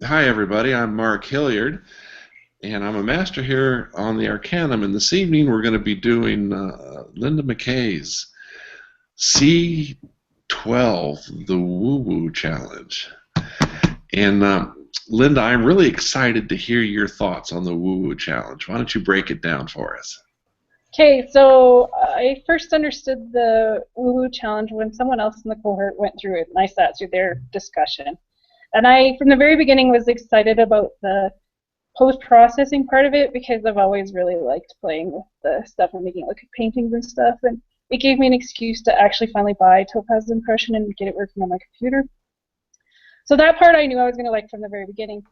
Hi, everybody. I'm Mark Hilliard, and I'm a master here on the Arcanum. And this evening, we're going to be doing Linda McKay's C12, the Woo Woo Challenge. And Linda, I'm really excited to hear your thoughts on the Woo Woo Challenge. Why don't you break it down for us? Okay, so I first understood the Woo Woo Challenge when someone else in the cohort went through it, and I sat through their discussion. And I, from the very beginning, was excited about the post-processing part of it because I've always really liked playing with the stuff and making like paintings and stuff, and it gave me an excuse to actually finally buy Topaz's impression and get it working on my computer. So that part I knew I was going to like from the very beginning.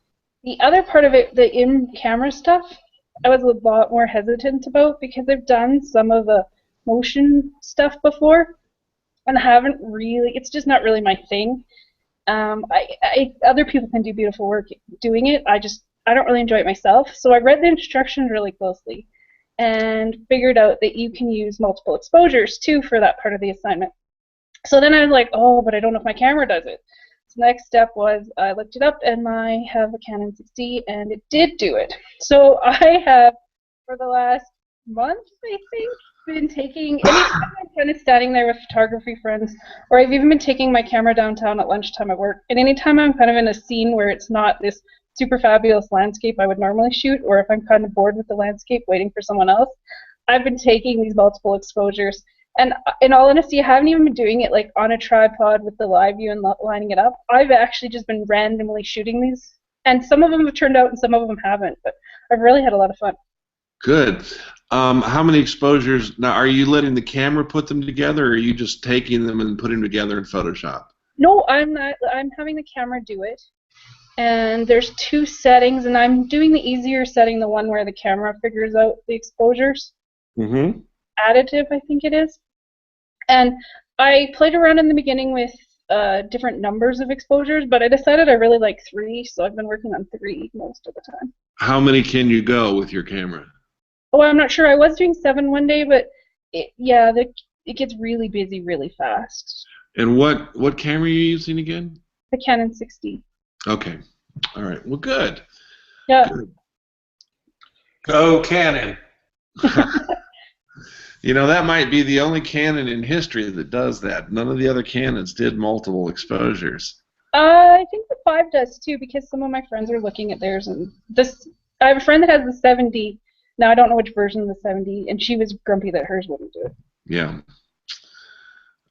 The other part of it, the in-camera stuff, I was a lot more hesitant about because I've done some of the motion stuff before and haven't really, it's just not really my thing. Other people can do beautiful work doing it. I don't really enjoy it myself. So I read the instructions really closely and figured out that you can use multiple exposures too for that part of the assignment. So then I was like, oh, but I don't know if my camera does it. So the next step was I looked it up, and I have a Canon 6D, and it did do it. So I have, for the last month, I think, been taking, anytime I'm kind of standing there with photography friends, or I've even been taking my camera downtown at lunchtime at work, and anytime I'm kind of in a scene where it's not this super fabulous landscape I would normally shoot, or if I'm kind of bored with the landscape waiting for someone else, I've been taking these multiple exposures. And in all honesty, I haven't even been doing it like on a tripod with the live view and lining it up. I've actually just been randomly shooting these, and some of them have turned out and some of them haven't, but I've really had a lot of fun. Good. How many exposures? Now, are you letting the camera put them together, or are you just taking them and putting them together in Photoshop? No, I'm not. I'm having the camera do it, and there's two settings, and I'm doing the easier setting, the one where the camera figures out the exposures. Mm-hmm. Additive, I think it is. And I played around in the beginning with different numbers of exposures, but I decided I really like 3, so I've been working on 3 most of the time. How many can you go with your camera? Oh, I'm not sure. I was doing 7 one day, but it gets really busy really fast. And what camera are you using again? The Canon 6D. Okay. All right. Well, good. Yeah. Good. Go Canon. You know, that might be the only Canon in history that does that. None of the other Canons did multiple exposures. I think the 5 does too, because some of my friends are looking at theirs, and this. I have a friend that has the 7D. Now I don't know which version of the 7D, and she was grumpy that hers wouldn't do it. Yeah.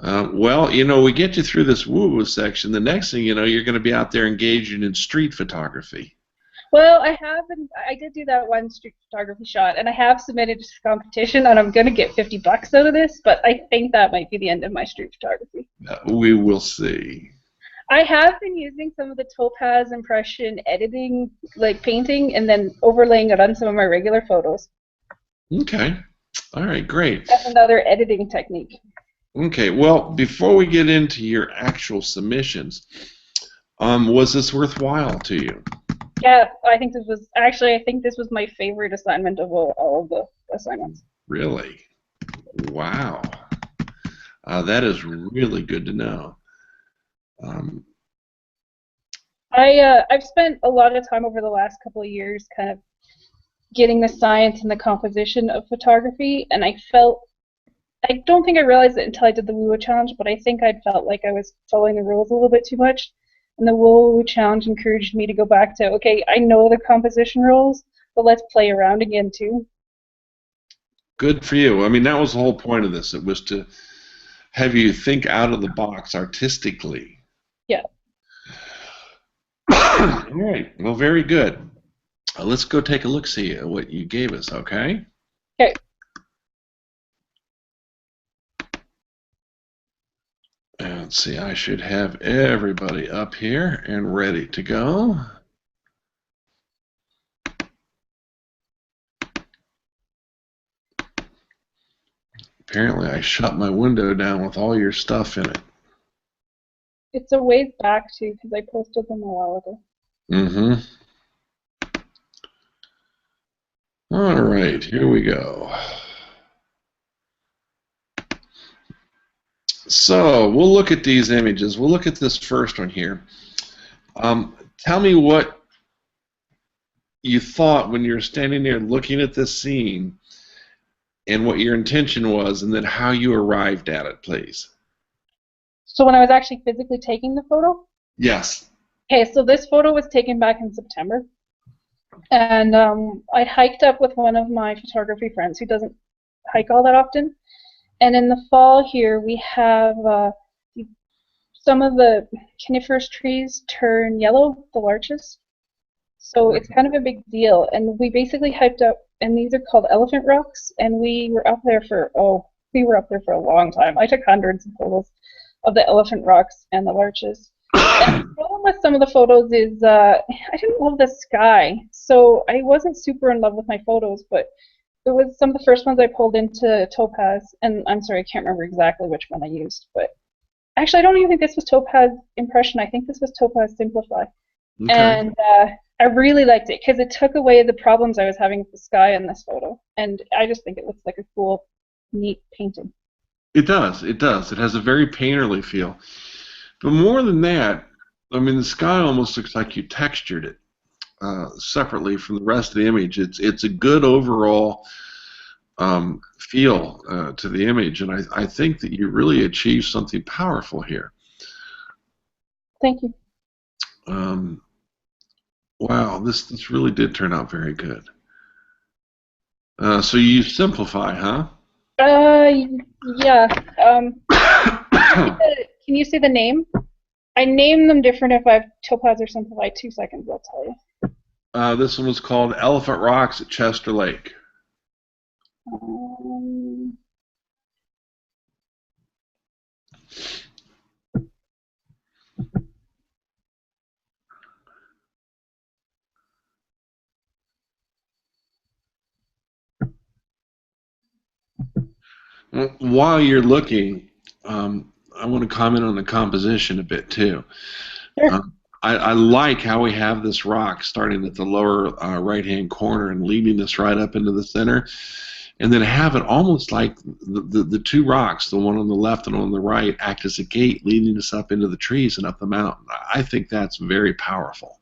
Well, you know, we get you through this woo-woo section. The next thing you know, you're going to be out there engaging in street photography. Well, I did do that one street photography shot, and I have submitted to competition, and I'm going to get $50 out of this, but I think that might be the end of my street photography. We will see. I have been using some of the Topaz impression editing, like painting, and then overlaying it on some of my regular photos. Okay. All right, great. That's another editing technique. Okay, well, before we get into your actual submissions, was this worthwhile to you? Yeah, I think this was my favorite assignment of all of the assignments. Really? Wow. That is really good to know. I've spent a lot of time over the last couple of years kind of getting the science and the composition of photography, and I don't think I realized it until I did the Woo Woo Challenge, but I think I'd felt like I was following the rules a little bit too much. And the Woo Woo Challenge encouraged me to go back to, okay, I know the composition rules, but let's play around again too. Good for you. I mean, that was the whole point of this. It was to have you think out of the box artistically. Yeah. All right. Well, very good. Let's go take a look, see what you gave us, okay? Okay. And let's see, I should have everybody up here and ready to go. Apparently, I shut my window down with all your stuff in it. It's a ways back too, because I posted them a while ago. Mm-hmm. All right, here we go. So we'll look at these images. We'll look at this first one here. Tell me what you thought when you're standing there looking at this scene, and what your intention was, and then how you arrived at it, please. So when I was actually physically taking the photo? Yes. Okay, so this photo was taken back in September. And I hiked up with one of my photography friends who doesn't hike all that often. And in the fall here, we have some of the coniferous trees turn yellow, the larches. So it's kind of a big deal. And we basically hiked up, and these are called elephant rocks, and we were up there for, a long time. I took hundreds of photos of the elephant rocks and the larches. And the problem with some of the photos is I didn't love the sky, so I wasn't super in love with my photos, but it was some of the first ones I pulled into Topaz, and I'm sorry, I can't remember exactly which one I used, but actually I don't even think this was Topaz Impression. I think this was Topaz Simplify. Okay. And I really liked it because it took away the problems I was having with the sky in this photo, and I just think it looks like a cool, neat painting. It does. It does. It has a very painterly feel. But more than that, I mean, the sky almost looks like you textured it separately from the rest of the image. It's a good overall feel to the image, and I think that you really achieved something powerful here. Thank you. Wow, this really did turn out very good. So you simplify, huh? Yeah. Can you see the name? I name them different if I have Topaz or Simplify. 2 seconds, I'll tell you. This one was called Elephant Rocks at Chester Lake. While you're looking, I want to comment on the composition a bit too. Sure. I like how we have this rock starting at the lower right-hand corner and leading us right up into the center, and then have it almost like the two rocks, the one on the left and on the right, act as a gate leading us up into the trees and up the mountain. I think that's very powerful.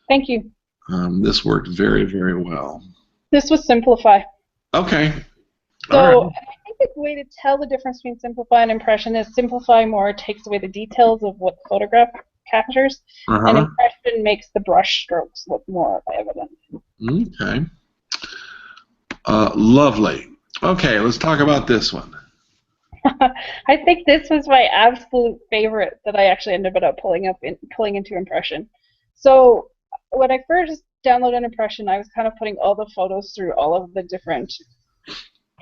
Thank you. This worked very, very well. This was Simplify. Okay. So all right. I think the way to tell the difference between Simplify and Impression is Simplify more takes away the details of what the photograph captures, and Impression makes the brush strokes look more evident. Okay. Lovely. Okay, let's talk about this one. I think this was my absolute favorite that I actually ended up pulling into Impression. So when I first downloaded Impression, I was kind of putting all the photos through all of the different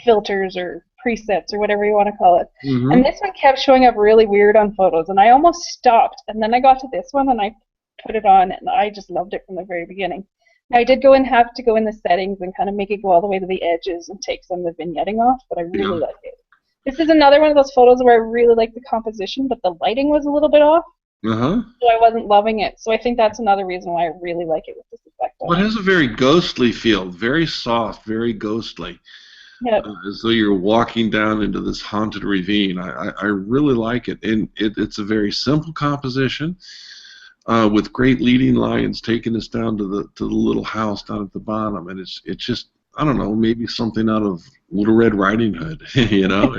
filters or presets or whatever you want to call it. And this one kept showing up really weird on photos, and I almost stopped. And then I got to this one, and I put it on, and I just loved it from the very beginning. I did have to go in the settings and kind of make it go all the way to the edges and take some of the vignetting off, but I really like it. This is another one of those photos where I really like the composition, but the lighting was a little bit off, so I wasn't loving it. So I think that's another reason why I really like it with this effect on. Well, it has a very ghostly feel, very soft, very ghostly. Yep. As though you're walking down into this haunted ravine. I really like it, and it's a very simple composition with great leading lines taking us down to the little house down at the bottom, and it's just, I don't know, maybe something out of Little Red Riding Hood, you know.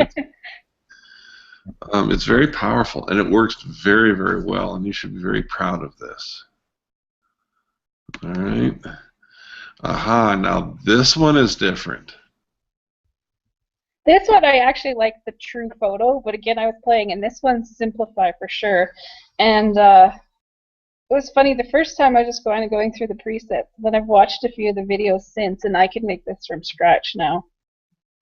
It's very powerful, and it works very, very well, and you should be very proud of this. All right. Aha, now this one is different. This one I actually like the true photo, but again I was playing, and this one's Simplify for sure. And it was funny, the first time I was just going through the presets, then I've watched a few of the videos since, and I can make this from scratch now.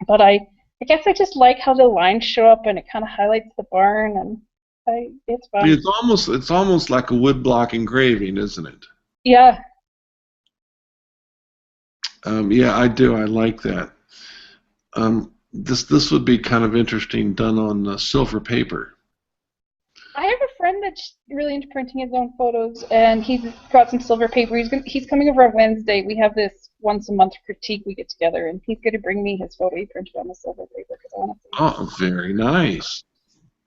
But I guess I just like how the lines show up, and it kind of highlights the barn, and it's fun. I mean, it's almost like a woodblock engraving, isn't it? Yeah. Yeah, I do. I like that. This would be kind of interesting done on silver paper. I have a friend that's really into printing his own photos, and he's got some silver paper. He's coming over on Wednesday. We have this once a month critique we get together, and he's going to bring me his photo he printed on the silver paper because I want to see. Oh, very nice.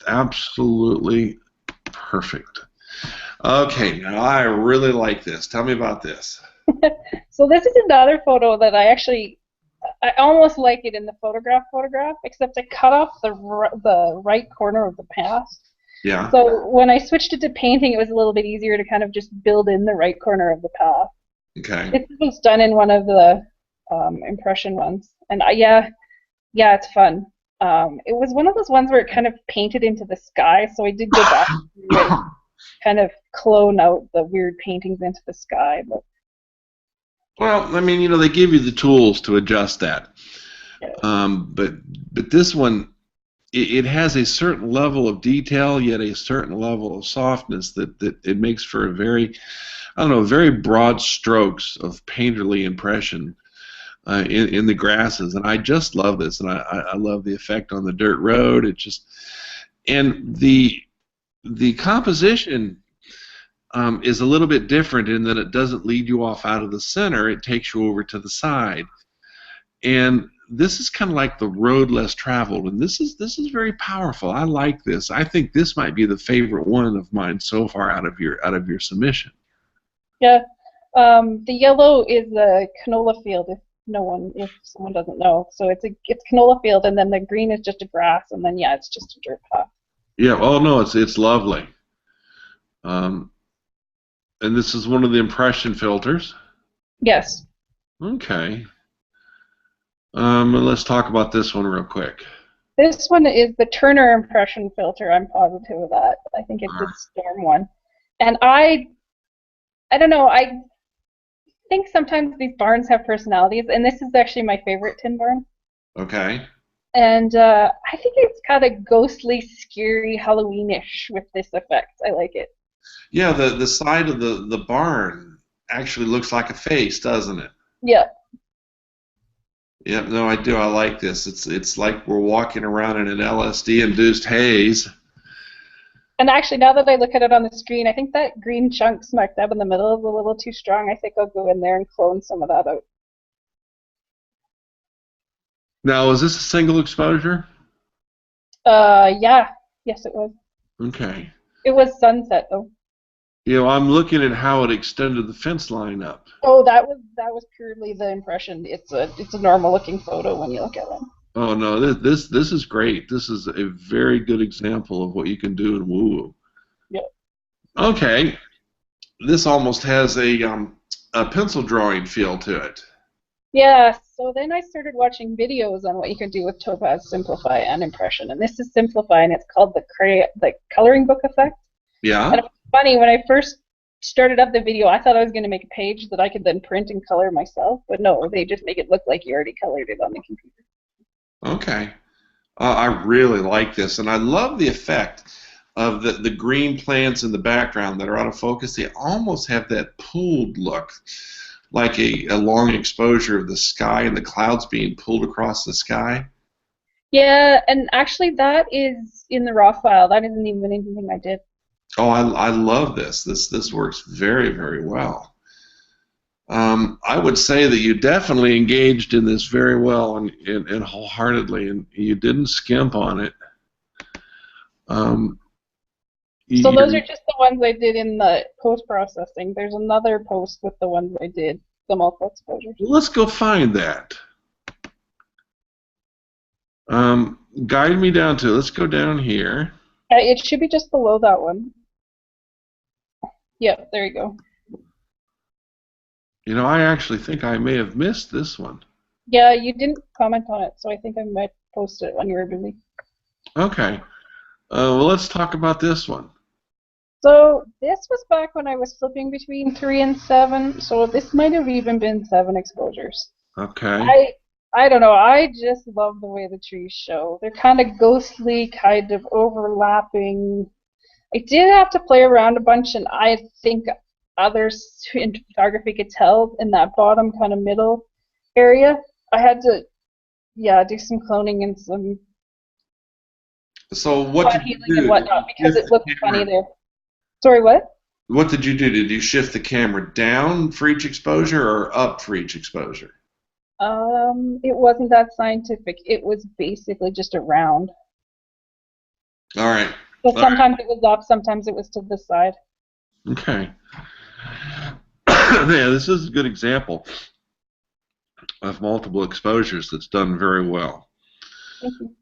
Absolutely perfect. Okay, now I really like this. Tell me about this. So this is another photo that I almost like it in the photograph, except I cut off the right corner of the path. Yeah. So when I switched it to painting, it was a little bit easier to kind of just build in the right corner of the path. Okay. This was done in one of the impression ones, and yeah, it's fun. It was one of those ones where it kind of painted into the sky, so I did go back and kind of clone out the weird paintings into the sky. But Well, I mean, they give you the tools to adjust that. But this one, it has a certain level of detail, yet a certain level of softness that it makes for a very, very broad strokes of painterly impression in the grasses. And I just love this, and I love the effect on the dirt road. And the composition is a little bit different in that it doesn't lead you off out of the center. It takes you over to the side. And this is kind of like the road less traveled, and this is very powerful. I like this. I think this might be the favorite one of mine so far out of your submission. Yeah, the yellow is the canola field. If someone doesn't know, so it's canola field, and then the green is just a grass, and then it's just a dirt path. Yeah. Oh no, it's lovely. And this is one of the impression filters. Yes. Okay. And let's talk about this one real quick. This one is the Turner impression filter. I'm positive of that. I think it's the Storm one. And I don't know. I think sometimes these barns have personalities, and this is actually my favorite tin barn. Okay. And I think it's kind of ghostly, scary, Halloweenish with this effect. I like it. Yeah, the side of the barn actually looks like a face, doesn't it? Yeah. Yep, no, I do. I like this. It's like we're walking around in an LSD-induced haze. And actually, now that I look at it on the screen, I think that green chunk smack dab in the middle is a little too strong. I think I'll go in there and clone some of that out. Now, is this a single exposure? Yeah. Yes, it was. Okay. It was sunset, though. I'm looking at how it extended the fence line up. Oh, that was purely the impression. It's a normal looking photo when you look at it. Oh no, this is great. This is a very good example of what you can do in woo-woo. Yeah. Okay, this almost has a pencil drawing feel to it. Yeah. So then I started watching videos on what you can do with Topaz, Simplify, and Impression, and this is Simplify, and it's called the coloring book effect. Yeah. And it was funny, when I first started up the video, I thought I was going to make a page that I could then print and color myself, but no, they just make it look like you already colored it on the computer. Okay. I really like this, and I love the effect of the green plants in the background that are out of focus. They almost have that pooled look, like a long exposure of the sky and the clouds being pulled across the sky. Yeah, and actually that is in the raw file. That isn't even anything I did. Oh, I love this. This works very, very well. I would say that you definitely engaged in this very well and wholeheartedly, and you didn't skimp on it. So those are just the ones I did in the post-processing. There's another post with the ones I did, the multiple exposures. Let's go find that. Guide me down to it. Let's go down here. It should be just below that one. Yeah, there you go. I actually think I may have missed this one. Yeah, you didn't comment on it, so I think I might post it when you were busy. Okay. Well, let's talk about this one. So this was back when I was flipping between 3 and 7, so this might have even been 7 exposures. Okay. I don't know, I just love the way the trees show. They're kind of ghostly, kind of overlapping. I did have to play around a bunch, and I think others in photography could tell in that bottom kind of middle area. I had to, do some cloning and some So what did you do? And whatnot, because it looked funny there. Sorry, what? What did you do? Did you shift the camera down for each exposure or up for each exposure? It wasn't that scientific. It was basically just around. All right. So sometimes it was up, sometimes it was to the side. Okay. Yeah, this is a good example of multiple exposures that's done very well. Thank you.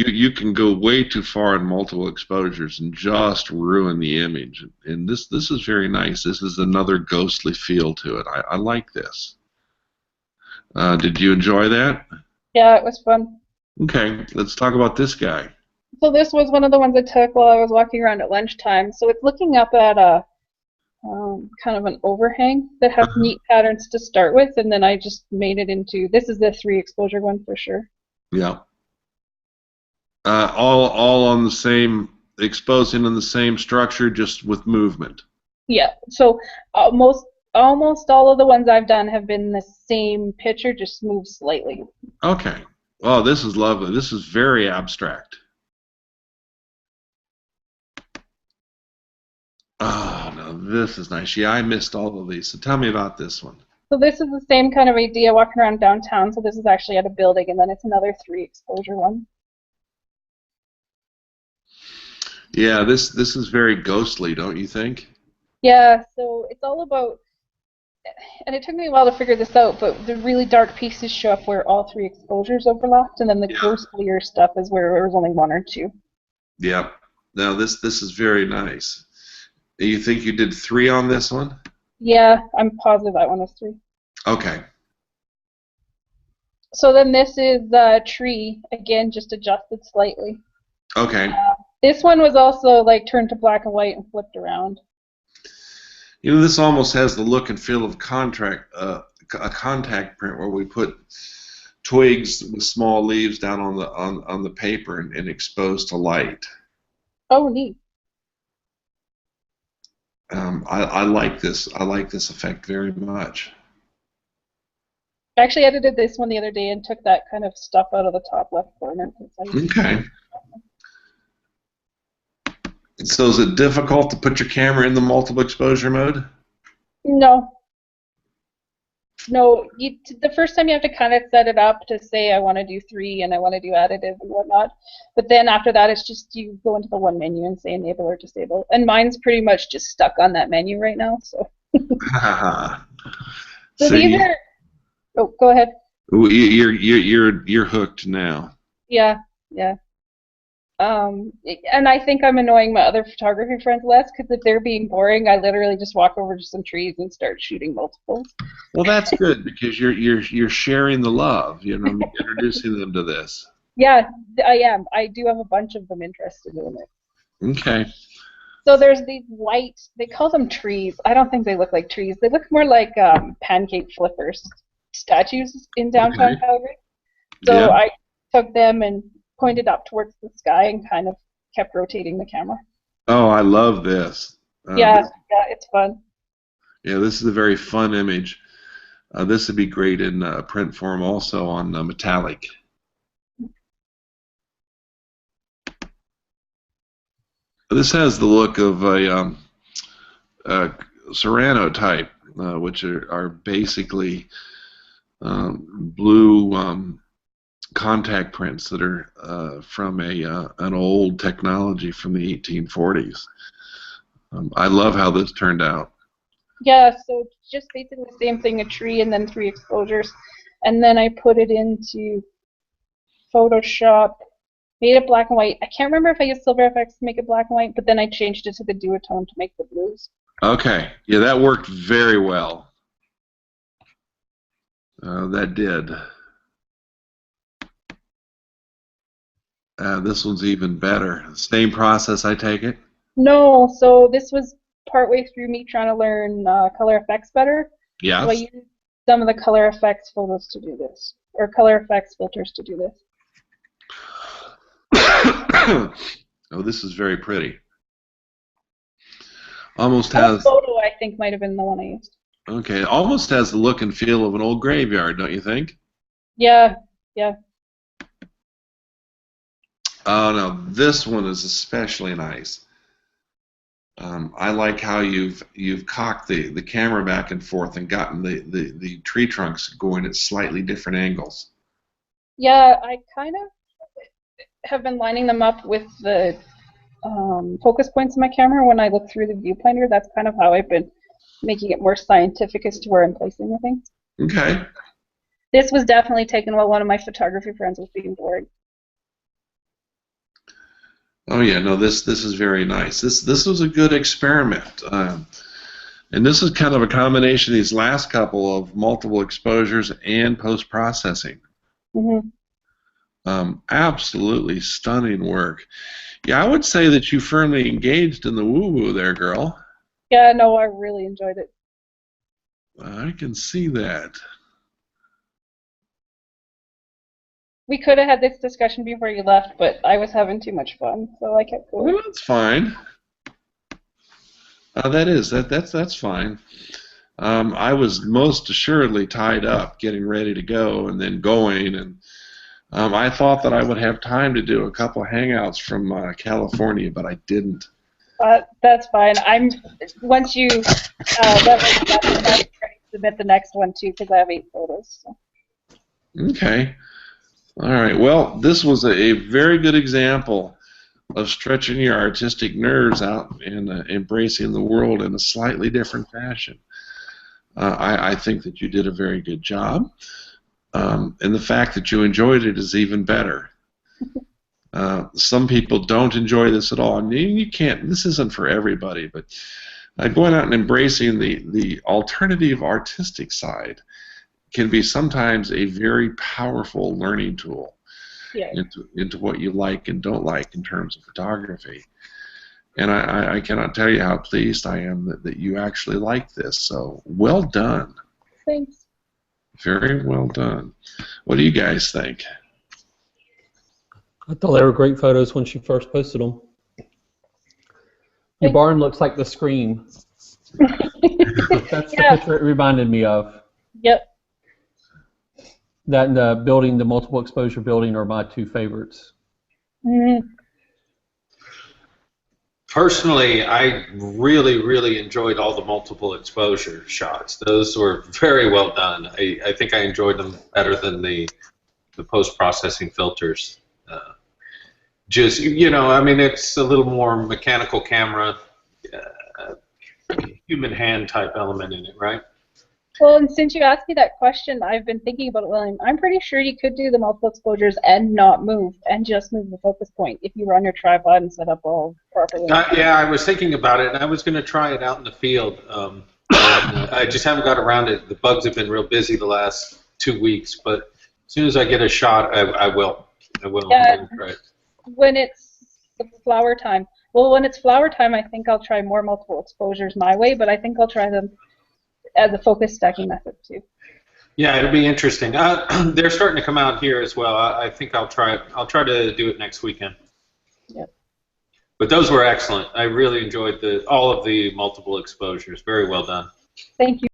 You can go way too far in multiple exposures and just ruin the image. And this is very nice. This is another ghostly feel to it. I like this. Did you enjoy that? Yeah, it was fun. Okay, let's talk about this guy. So this was one of the ones I took while I was walking around at lunchtime. So it's looking up at a kind of an overhang that has neat patterns to start with, and then I just made it into, this is the 3 exposure one for sure. Yeah. All on the same, exposing in the same structure, just with movement. Yeah, so almost all of the ones I've done have been the same picture, just moved slightly. Okay. Oh, this is lovely. This is very abstract. Oh, no, this is nice. Yeah, I missed all of these. So tell me about this one. So this is the same kind of idea walking around downtown. So this is actually at a building, and then it's another 3 exposure one. Yeah, this is very ghostly, don't you think? Yeah, so it's all about, and it took me a while to figure this out, but the really dark pieces show up where all 3 exposures overlapped, and then the ghostlier stuff is where there was only 1 or 2. Yeah. Now this is very nice. You think you did 3 on this one? Yeah, I'm positive that one was 3. Okay. So then this is a tree, again, just adjusted slightly. Okay. This one was also like turned to black and white and flipped around. You know, this almost has the look and feel of a contact print where we put twigs with small leaves down on the paper and exposed to light. Oh, neat. I like this. I like this effect very much. I actually edited this one the other day and took that kind of stuff out of the top left corner. Okay. So is it difficult to put your camera in the multiple exposure mode? No. No, the first time you have to kind of set it up to say I want to do 3 and I want to do additive and whatnot. But then after that, it's just you go into the one menu and say enable or disable. And mine's pretty much just stuck on that menu right now. So, so these are. Oh, go ahead. You're hooked now. Yeah, yeah. And I think I'm annoying my other photography friends less because if they're being boring, I literally just walk over to some trees and start shooting multiples. Well, that's good because you're sharing the love, you know, introducing them to this. Yeah, I am. I do have a bunch of them interested in it. Okay. So there's these white, they call them trees. I don't think they look like trees. They look more like pancake flippers, statues in downtown Calgary. So Yeah. I took them and pointed up towards the sky and kind of kept rotating the camera. Oh, I love this. Yeah, it's fun. Yeah, this is a very fun image. This would be great in print form also on metallic. This has the look of a Serrano type, which are basically blue contact prints that are from an old technology from the 1840s. I love how this turned out. Yeah, so just basically the same thing, a tree and then 3 exposures. And then I put it into Photoshop, made it black and white. I can't remember if I used Silver FX to make it black and white, but then I changed it to the duotone to make the blues. Okay, yeah, that worked very well. That did. This one's even better. Same process, I take it? No, so this was partway through me trying to learn color effects better. Yes. So I used some of the color effects photos to do this, or color effects filters to do this. Oh, this is very pretty. Almost That has. photo, I think, might have been the one I used. Okay, almost has the look and feel of an old graveyard, don't you think? Yeah, yeah. Oh no, this one is especially nice. I like how you've cocked the camera back and forth and gotten the tree trunks going at slightly different angles. Yeah, I kind of have been lining them up with the focus points in my camera when I look through the viewfinder. That's kind of how I've been making it more scientific as to where I'm placing the things. Okay. This was definitely taken while one of my photography friends was being bored. Oh yeah, no, this is very nice. This was a good experiment, and this is kind of a combination of these last couple of multiple exposures and post processing. Mm-hmm. Absolutely stunning work. Yeah, I would say that you firmly engaged in the woo-woo there, girl. Yeah, no, I really enjoyed it. I can see that. We could have had this discussion before you left, but I was having too much fun, so I kept going. Well, that's fine. That's fine. I was most assuredly tied up, getting ready to go, and then going, and I thought that I would have time to do a couple of hangouts from California, but I didn't. That's fine. Once you let me know, I'm ready to submit the next one too, because I have 8 photos. So. Okay. All right. Well, this was a very good example of stretching your artistic nerves out and embracing the world in a slightly different fashion. I think that you did a very good job, and the fact that you enjoyed it is even better. Some people don't enjoy this at all, and you can't. This isn't for everybody, but going out and embracing the alternative artistic side can be sometimes a very powerful learning tool into what you like and don't like in terms of photography. And I cannot tell you how pleased I am that you actually like this. So well done. Thanks. Very well done. What do you guys think? I thought they were great photos when she first posted them. Your barn looks like the Scream. That's the picture it reminded me of. Yep. That and the building, the multiple exposure building, are my 2 favorites. Mm-hmm. Personally, I really enjoyed all the multiple exposure shots. Those were very well done. I think I enjoyed them better than the post-processing filters. Just, I mean, it's a little more mechanical camera, human hand type element in it, right? Well, and since you asked me that question, I've been thinking about it, William. I'm pretty sure you could do the multiple exposures and not move, and just move the focus point if you were on your tripod and set up all properly. Yeah, I was thinking about it, and I was going to try it out in the field. I just haven't got around it. The bugs have been real busy the last 2 weeks, but as soon as I get a shot, I will. Yeah, try it. When it's flower time. Well, when it's flower time, I think I'll try more multiple exposures my way, but I think I'll try them as a focus stacking method too. Yeah, it'll be interesting. They're starting to come out here as well. I think I'll try it. I'll try to do it next weekend. Yep. But those were excellent. I really enjoyed all of the multiple exposures. Very well done. Thank you.